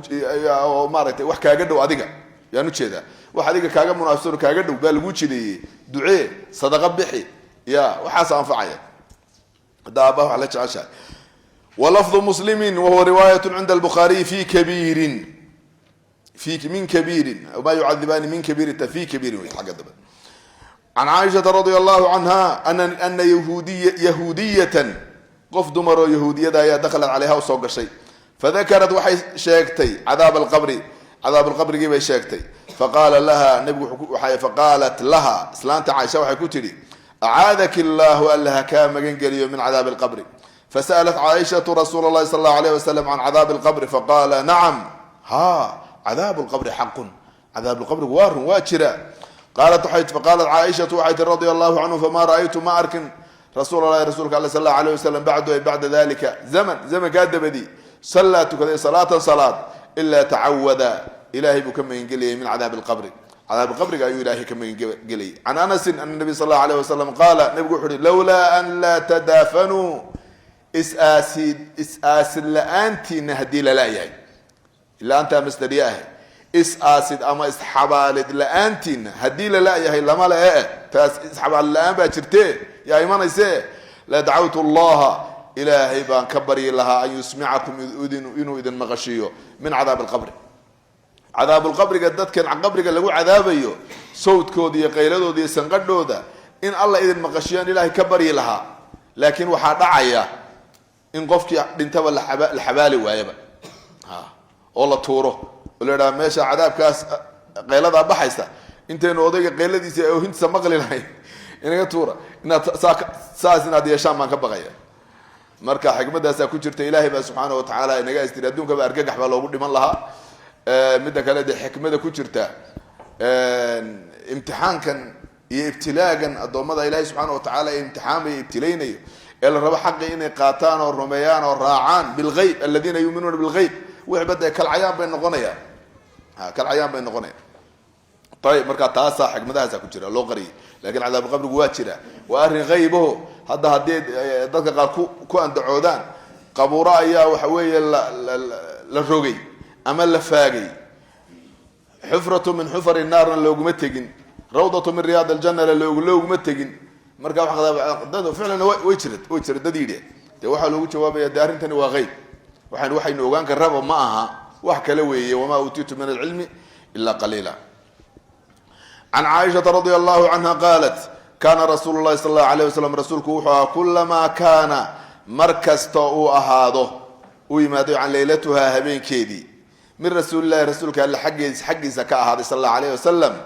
oo maaragtay wax kaaga dhow adiga yaanu jeeda wax adiga kaaga munaasab kaaga dhow baa lagu jideeyay ducee sadaqa bixi ya waxa anfacaya دابه على عشاء ولفظ مسلم وهو رواية عند البخاري في كبير من كبير وما يعذبان من كبير في كبير عن عائشة رضي الله عنها أن يهودية قف دمر يهودية دخلت عليها وصوق الشيء فذكرت وحي شاكتي عذاب القبر جيب شاكتي فقال لها نبي فقالت لها سلانت عائشة وحي كتري أعاذك الله ألها كام جنجلي من عذاب القبر فسألت عائشة رسول الله صلى الله عليه وسلم عن عذاب القبر فقال نعم ها عذاب القبر حق عذاب القبر وار واتشرا فقالت عائشة وحيد رضي الله عنه فما رأيت ما أركن رسولك الله صلى الله عليه وسلم بعد ذلك زمن قاد بدي صلاة صلاة إلا تعوذ إلهي بكم ينجلي من عذاب القبر عذاب القبر قال إلهي كما ينقلي عن أنس أن النبي صلى الله عليه وسلم قال نبي حري لولا أن لا تدافنوا إسآسد لأنتي نهدي للايهي إلا أنت مسترياه إسآسد أما إسحبالد لأنتي نهدي للايهي لما لا إسحبال لأن بأشرتي يا إيمان إسيه لا دعوت الله إلهي بان كبري لها أن يسمعكم إذن مغشيو من عذاب القبر عذاب القبر قد كان عن قبرك اللي هو عذابيه صوت كودي قيلدودي سنقدودا ان الله اذن مقشيان الهي كبري لها لكن وحا دعيا ان قفكي دنتبا الحبالي وايبا والله تورو ولا ماشي عذابكاس قيلدا بخيسا انتين odayga qeyladiisa oo hinta maqli lahayn inaga tuura inaad saas inaad yeeshaan maan ka baqaya marka xigmadaas ku jirta ilaahay ba subhanahu wa ta'ala inaga istir adduunka ba argagax ba loogu dhiman lahaa midda kale de xikmada ku jirta imtixaankan iyo ibtilaagan adoomada ilaahay subhanahu wa ta'ala imtixaamay ibtilaynayo ee la rabo xaqi inay qaataan oo rumeeyaan oo raacaan bil ghaib alladina yu'minuna bil ghaib wixbada kal ayaan bay noqonayaan طيب marka taasa xikmadaas ku jira loo qariyo laakiin cadaab qabrigu waa jira waa arin ghaybo hadii dadka qaar ku andacoodaan qabuura ayaa waxa weeye la rogay أما اللفاقي حفرة من حفر النار لوغما تجين روضة من رياض الجنة لوغما تجين مركا واحد فعلا ويشرد دديده دي waxa lagu jawaabaya daarintani waa qayb waxaan ogaan ka rabo ma aha wax kale weeye wama utitu min al-ilmi illa qalila an Aisha radhiyallahu anha qalat kana rasulullah sallallahu alayhi wasallam rasuulku wuxuu kullama kana markasta uu ahaado uu yimaado aan leylatuha habeenkeedii من رسول الله رسولك الله حق زكاة هذا صلى الله عليه وسلم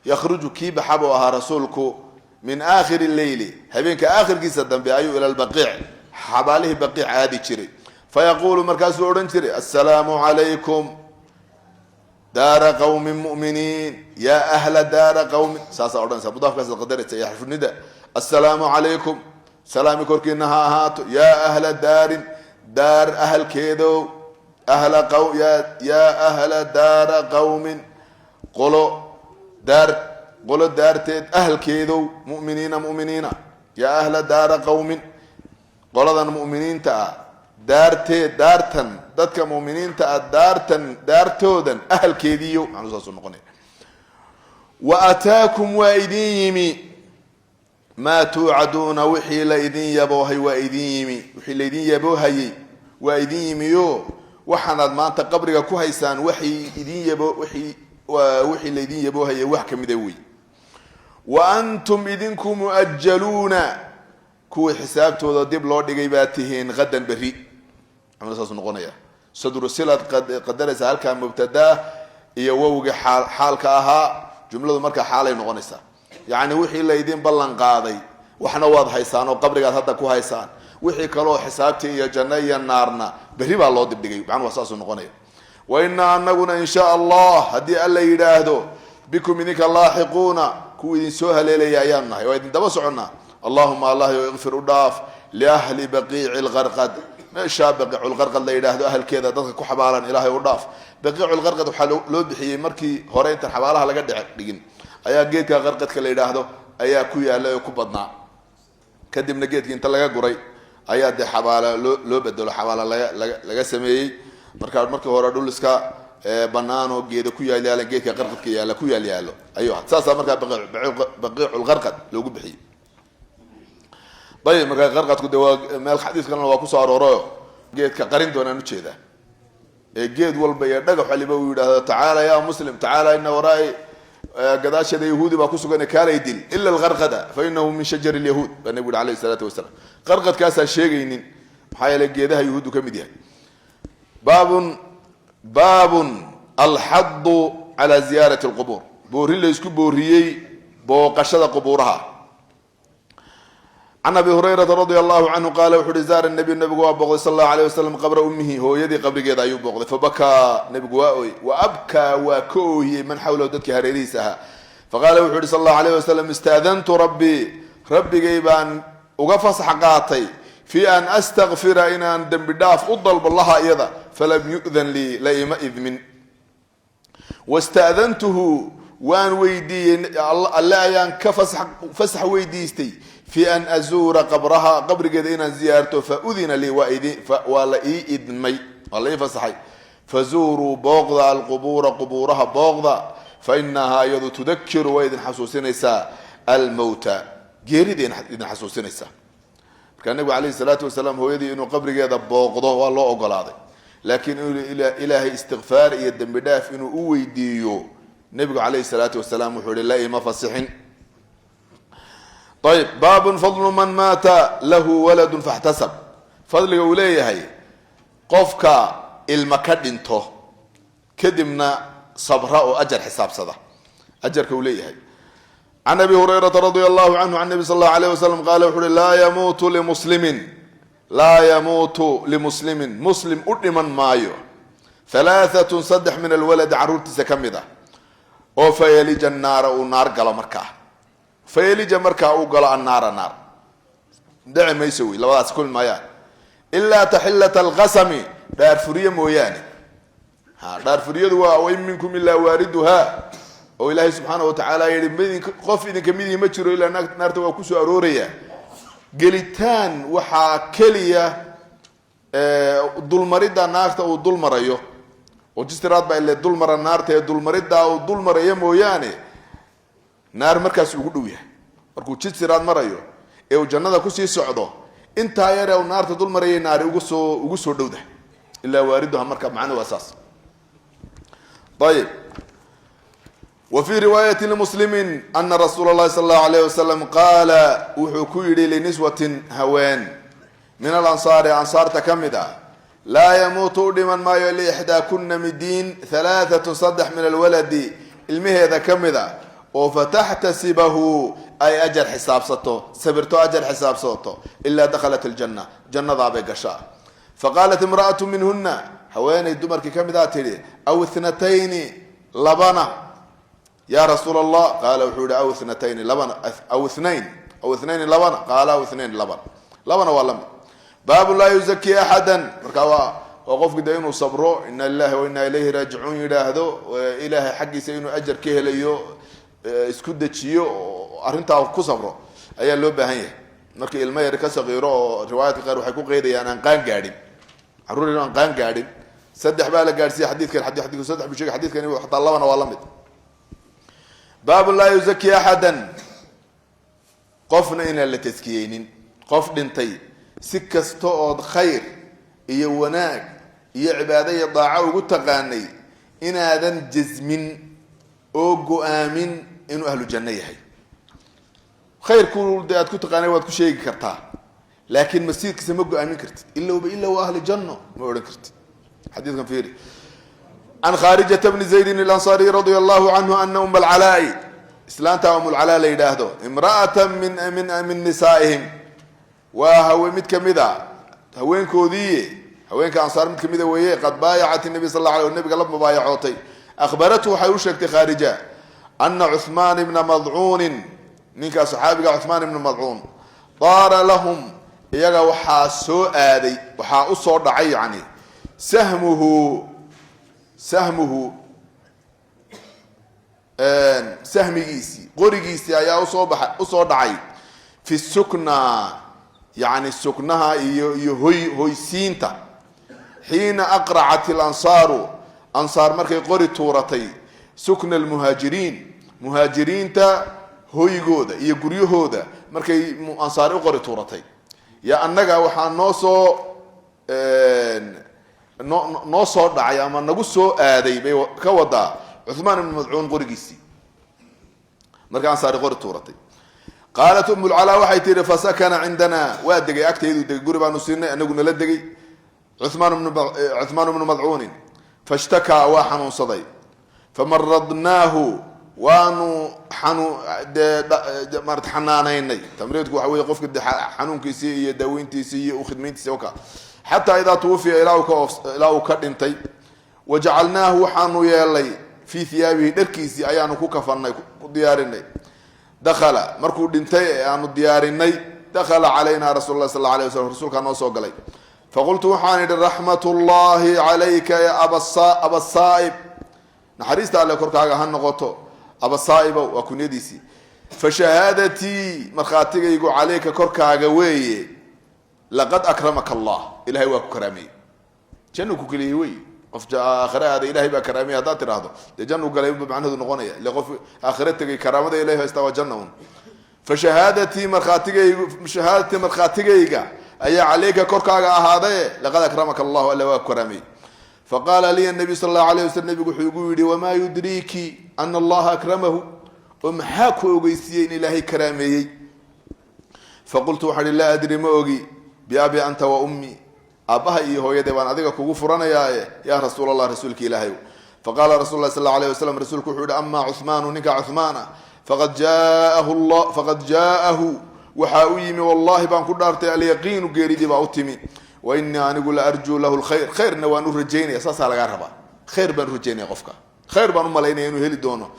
يخرج كيب حبوها رسولك من آخر الليل هبينك آخر قصة بأيو إلى البقيع حباله بقيع هذه شري فيقول مركز أورنشري السلام عليكم دار قوم مؤمنين يا أهل دار قوم ساسا أورنشا مضاف كاس القدر يحرف النداء السلام عليكم سلام كوركينها هاتو يا أهل دار أهل كيدو أهل قوم يا أهل دار قوم قولوا دار تيت أهل كيدو مؤمنين يا أهل دار قوم قولوا مؤمنين تا دار تيت دارتن دتك مؤمنين تا دار تودن أهل كيديو وأتاكم وأيديمي ما توعدون وحي لإذين يبوهي وأيديمي وحي لإذين يبوهي وأيديميو waxaanad maanta qabriga ku haysaan wixii leedin yaboohay wax kamid ah wa antum idinku muajjaluna kuwa xisaabtooda dib loo dhigay baa tihiin qadan bari ama saas noqonaya sadru silad qadaraysa halka mubtada iyo wawga xaalka ahaa jumladu marka xaalay noqonaysa yaani wixii leedin ballan qaaday waxna waad haysaan oo qabrigaad hadda ku haysaan wixii kale oo xisaabtii iyo janno iyo naarna bari baa loo dibdhigay macna wasaas noqonaya wa inna annaguna insha Allah hadii alla yiraahdo bikum idinka laahiquna ku idin soo haleelaya ayaan nahay oo idin daba soconnaa allahumma allah yaghfir udaf لأهل بقيع الغرقد meesha baqiicul qarqad la yiraahdo ahalkeeda dadka ku xabaalan ilaahay u dhaaf baqiicul qarqad waxa loo bixiyay markii hore inta xabaalaha laga dhigin ayaa geedka qarqadka la yiraahdo ayaa ku yaalay oo ku badnaa kadibna geedkii inta laga guray ayaa de xabaala loo bedelo xabaala laga sameeyay markii hore dhul iska banaan oo geedo ku yaal geedka qarqadka yaala ku yaalo ayuu saasa marka baqiicul qarqad loogu bixiyay طيب marka qarqadku de waa meel xadiiskan waa ku soo arooro geedka qarin doonaan u jeeda geed walba iyo dhagax waliba uu yiraahdo taala ya muslim taala inna wara'i gadaashada yahuudi baa ku sugan kaalaydiin illa algharqada fa innahu min shajar alyahud nabi alayhi salatu wasalam qarqadkaas sheegaynin maxay la geedaha yahuudu kamid yahay babun alhadd ala ziyarati alqubur booril isku booriyay booqashada qubuuraha عن ابي هريره رضي الله عنه قال وحد زار النبي صلى الله عليه وسلم قبر امه هو يدي قبرgeeda ayuu booqday فبكى نبي وابكى وكوي من حوله dadkii hareerihiisa فقال وحد صلى الله عليه وسلم استاذنت ربي جيبان uga fasax qaatay في ان استغفر ان دم بداف ضل بالله ايضا فلم يؤذن لي لا اذن واستاذنته وان ويدي الله يان كفسح ويديستي في أن أزور قبرها قبر جدينا زيارته فأذن لي ولا إذن الله يفسحي فزوروا بغض القبور قبورها بغض فإنها يذ تذكر وإذن حسوسين نساء الموتى جيريد إذن حسوسين نساء كان النبي عليه الصلاة والسلام هو يدي إنه قبر جدا بغضه والله أقول هذا لكن إلهي استغفار يدم بداف إنه ويديو النبي عليه الصلاة والسلام وحول الله ما فسحين. طيب باب فضل من مات له ولد فاحتسب فضل وليه هي قفك المكدنته كدمنا صبراء اجر حساب صدا اجر كوليه هي عن ابي هريره رضي الله عنه عن النبي صلى الله عليه وسلم قال لا يموت لمسلم مسلم ادمن مايو ثلاثه صدح من الولد عرورتي كمده او فيلج النار ونار قال مركه فيلج مركا وقال النار دع ما يسوي لو كل ما يعني الا تحله القسم دار فريه موياني دار فريه وين منكم الا واردها او الله سبحانه وتعالى يرمي قف اذا كميدي ما جرو الا نارته waa ku soo arooraya gelitaan waxa kaliya dulmarida naarta oo dulmarayo oo jistiraad baa ilaa dulmara naarta ee dulmarida oo dulmaraya mooyaane naar markaas ugu dhow yahay markuu jistiraad marayo ee jannada ku sii socdo inta yar ee naarta dulmaraya naar ugu soo dhowda illa waariduha marka macna wasaas. طيب وفي رواية لمسلم أن رسول الله صلى الله عليه وسلم قال وحكيري لنسوة هوان من أنصار تكمدا لا يموت لمن ما يلي إحدى كن مدين ثلاثة صدح من الولد المهذا كمدا وفتحتسبه أي أجر حساب صوته سبرتو أجر حساب صوته إلا دخلت الجنة جنة ضابي قشاء. فقالت امرأة منهن هوان الدمر كمدا تري أو اثنتين لبنة يا رسول الله قال وحود أو اثنتين لبن أو اثنين لبن قال أو اثنين لبن ولم. باب لا يزكي أحدا مركوا وقف قدينه صبره إن الله وإنا إليه راجعون يلاهدو وإله حقي سينو أجر كهليو اسكدتشيو أرنتا ku sabro ayaa loo baahan yahay markii ilmo yar ka saqiiro riwaayad qaar waxay ku qeydayaan aan qaan gaadhin caruur aan qaan gaadhin saddex baa la gaarsiiyay xadiidkan saddex bishay xadiidkan xataa labana waa la mid. باب لا يزكي احدا قفنا ان لا تزكيين قف دنتي سكستو od khayr iyo wanaag iyo cibaado iyo daaco ugu taqaanay inaadan jazmin oo go'aamin inuu ahlu janno yahay khayrku daad ku taqaanay waad ku sheegi kartaa laakiin masiirkiisa ma go'aamin kartid illa wa ahli janno ma oran kartid. xadiidkan fiiri عن خارجة بن زيد الأنصاري رضي الله عنه أن أم العلاء إسلامتها أم العلاء ليداهدو امرأة من نسائهم وهو متكمدة هوين كودية هوين كأنصار متكمدة وهي قد بايعت النبي صلى الله عليه وسلم. النبي قال مبايعوتي أخبرته حيوشك خارجة أن عثمان بن مضعون منك صحابي عثمان بن مضعون طار لهم iyaga waxaa soo aaday waxaa u soo dhacay yani sahmuhu sahmigiisii qorigiisii ayaa usoo dhacay fi sukna yani suknaha iyo hoysiinta xiina aqracat ilansaaru ansaar markay qori tuuratay sukna almuhaajiriin muhaajiriinta hoygooda iyo guryahooda markay ansaari u qori tuuratay ya annaga waxaa noo soo dhacay ama nagu soo aaday bay ka wadaa cuthmaan ibn madcuun qorigiisii marka ansaari qori tuuratay qaalat umulcalaa waxay tihi fasakana cindana waa degay agtaydu degay guri baanu siinay anaguna la degay cuthmaan ibnu madcuunin fashtakaa waa xanuunsaday famaradnaahu waanu maarata xanaanaynay tamriidku waxa wey qofka xanuunkiisii iyo daaweyntiisii iyo ukhidmayntiisi oka xataa idaa tuwufiya ilaa uu ka dhintay wajacalnaahu waxaanu yeelnay fii hiyaabihi dharkiisii ayaanu ku kafanay ku diyaarinay dakala markuu dhintay ee aanu diyaarinay dakala calayna rasul lah sal la alay waslam rasuulkaa noo soo galay faqultu waxaan idhi raxmat ullahi calayka ya abasaa'ib naxariista alle korkaaga ha noqoto abasaa'ibow waa kunyadiisii fashahaadatii markhaatigaygu calayka korkaaga weeye laqad akramaka allah ilahay waa ku karaameeyey jannu ku geliyey wey qof aakhire aada ilahay baa karaameyey haddaad tidhaahdo dee jannu galay macnaheedu noqonaya ile qof aakhire tegay karaamada ilahay haystaa waa janna un fashahaadatii markhaatigayga ayaa calayka korkaaga ahaadaye laqad akramaka allahu alla waa ku karaameeyey faqaala liya nabiy sal allahu alayh waslm nabigu wuxuu igu yidhi wamaa yudriiki ana allaha akramahu oo maxaa ku ogeysiiyey in ilaahay karaameeyey faqultu waxaa ihi laa adri ma ogi biabi anta wa ummi aabbaha iyo hooyadee baan adiga kugu furanayaaye yaa rasuul allah rasuulka ilaahay faqaala rasul lah sal la alayh wasalam rasuulku wuxuu yihi ama cuhmaanu ninka cuhmaana faqad jaa'ahu waxaa u yimi wallahi baan ku dhaartay alyaqiinu geeridii baa u timi wainii anigu la arjuu lahu lkhayr khayrna waan u rajaynaya saasaa lagaa rabaa khayr baan u rajaynaya qofka khayr baan u malaynaya inuu heli doono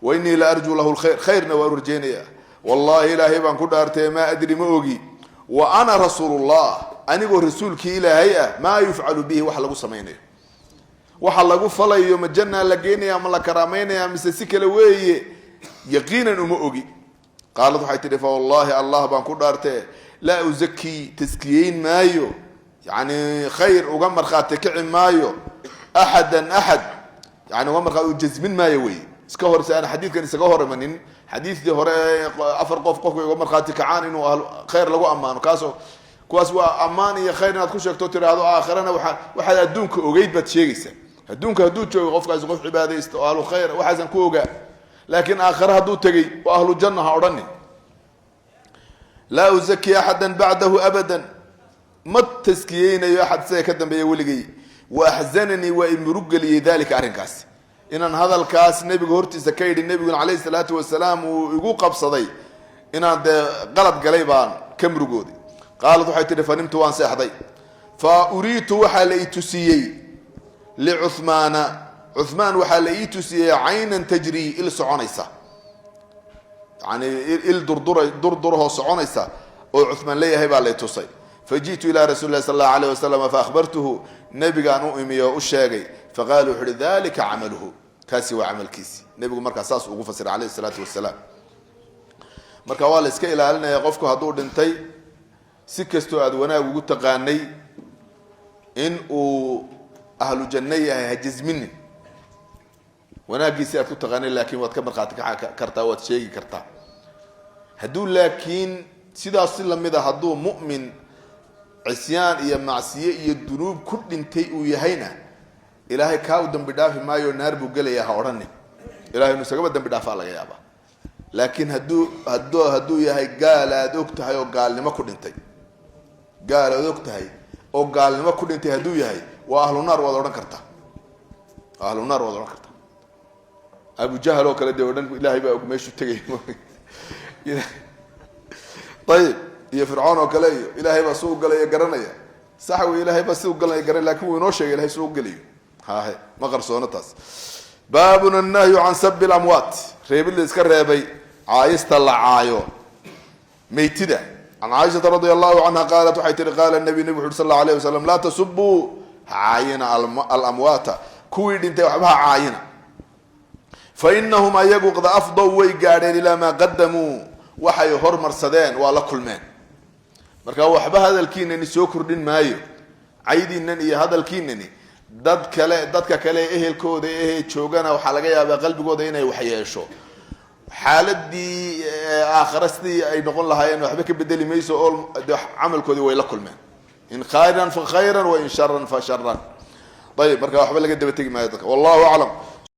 wainii la arjuu lahu lkhayr khayrna waan u rajaynaya wallahi ilaahay baan ku dhaartay maa adri ma ogi wa ana rasuulullah anigoo rasuulkii ilaahay ah maa yufcalu bihi wax lagu samaynayo waxa lagu falayo ma jannaa la geynaya ma la karaamaynaya mise si kale weeye yaqiinan uma ogi qaalad waxay tihi fa wallahi allah baan ku dhaartee laa uzakii taskiyeyn maayo yani khayr uga markhaati kici maayo axadan axad yani uga markhaati jasmin maayo wey iska hor aan xadiidkan isaga hor imanin xadiidkii hore afar qofka uga markhaati kacaan inuu khayr lagu ammaano kuwaas waa ammaan iyo khayr inaad ku sheegto tiraahdo aakhirana waxaad adduunka ogeyd baad sheegaysaa adduunka hadduu joogo qofkaasi qof cibaadaysta oo ahlu khayr waxaasan ku ogaa laakiin aakhire hadduu tegey waa ahlu janna ha odhanin laa uzaki axada bacdahu abadan ma taskiyeynayo axad isaga ka dambeeya weligay wa axzananii waa imurugeliyey dalika arrinkaasi inaan hadalkaas nebiga hortiisa ka yidhi nebiguna calayhi salaatu wasalaam uu igu qabsaday inaan dee qalad galay baan ka murugooday qaalad waxay tihi fanimtu waan seexday fa uriitu waxaa la ii tusiyey licuhmaana cuhmaan waxaa la ii tusiyey caynan tajrii il soconaysa yani il durdurahoo soconaysa oo cuhmaan leeyahay baa lay tusay faji'tu ilaa rasuuli lahi sal allahu alayh wasalam faahbartuhu nebigaan u imi oo u sheegay faqaala wuxu uhi dalika camaluhu kaasi waa camalkiisi nebigu markaa saas ugu fasiray calayhi salaatu wasalaam marka waa la iska ilaalinaya qofku hadduu dhintay si kastoo aada wanaag ugu taqaanay in uu ahlu janno yahay ha jasminin wanaaggiisi aad ku taqaanay laakiin waad ka markhaati kartaa waad sheegi kartaa hadduu laakiin sidaas si lamid a hadduu mu'min cisyaan iyo macsiye iyo dunuub ku dhintay uu yahayna ilaahay kaa u dambi dhaafi maayo naar buu gelayaa ha odhanin ilahay inu isagaba dambi dhaafaa laga yaabaa laakiin hadduu yahay gaal aad og tahay oo gaalnimo ku dhintay gaal aad og tahay oo gaalnimo ku dhintay hadduu yahay waa ahlu naar waad odhan kartaa ahlu naar waad odhan kartaa abu jahl oo kale dee o dhan ilaahay baa og meeshuu tegay ayib iyo fircoon oo kale iyo ilaahay baa suu galaya garanaya sax wey ilaahay baa si u galaya garanaya lakin wuu inoo sheegay ilahay suu gelayo hahe ma qarsoono taas baabun annahyu can sabi lamwaat reebid la iska reebay caayista la caayo meytida عن عائشة رضي الله عنها قالت وحيتر قال النبي صلى الله عليه وسلم لا تسبوا عاينة الأموات كويد انت وحبها عاينة فإنهم أيقوا قد أفضوا ويقارين إلى ما قدموا وحي هرمر سدان ولا كل مان marka waxba hadalkiinani soo kordhin maayo caydiinan iyo hadalkiinani dadka kale ehelkooda joogana waxa laga yaabaa qalbigooda inay wax yeesho xaaladii aakhirastii ay noqon lahaayeen waxba ka bedeli mayso oo amalkoodi way la kulmeen in khayran fa khayran wa in sharran fa sharran طيب marka waxba laga daba tagi maayo dadka wallahu a'lam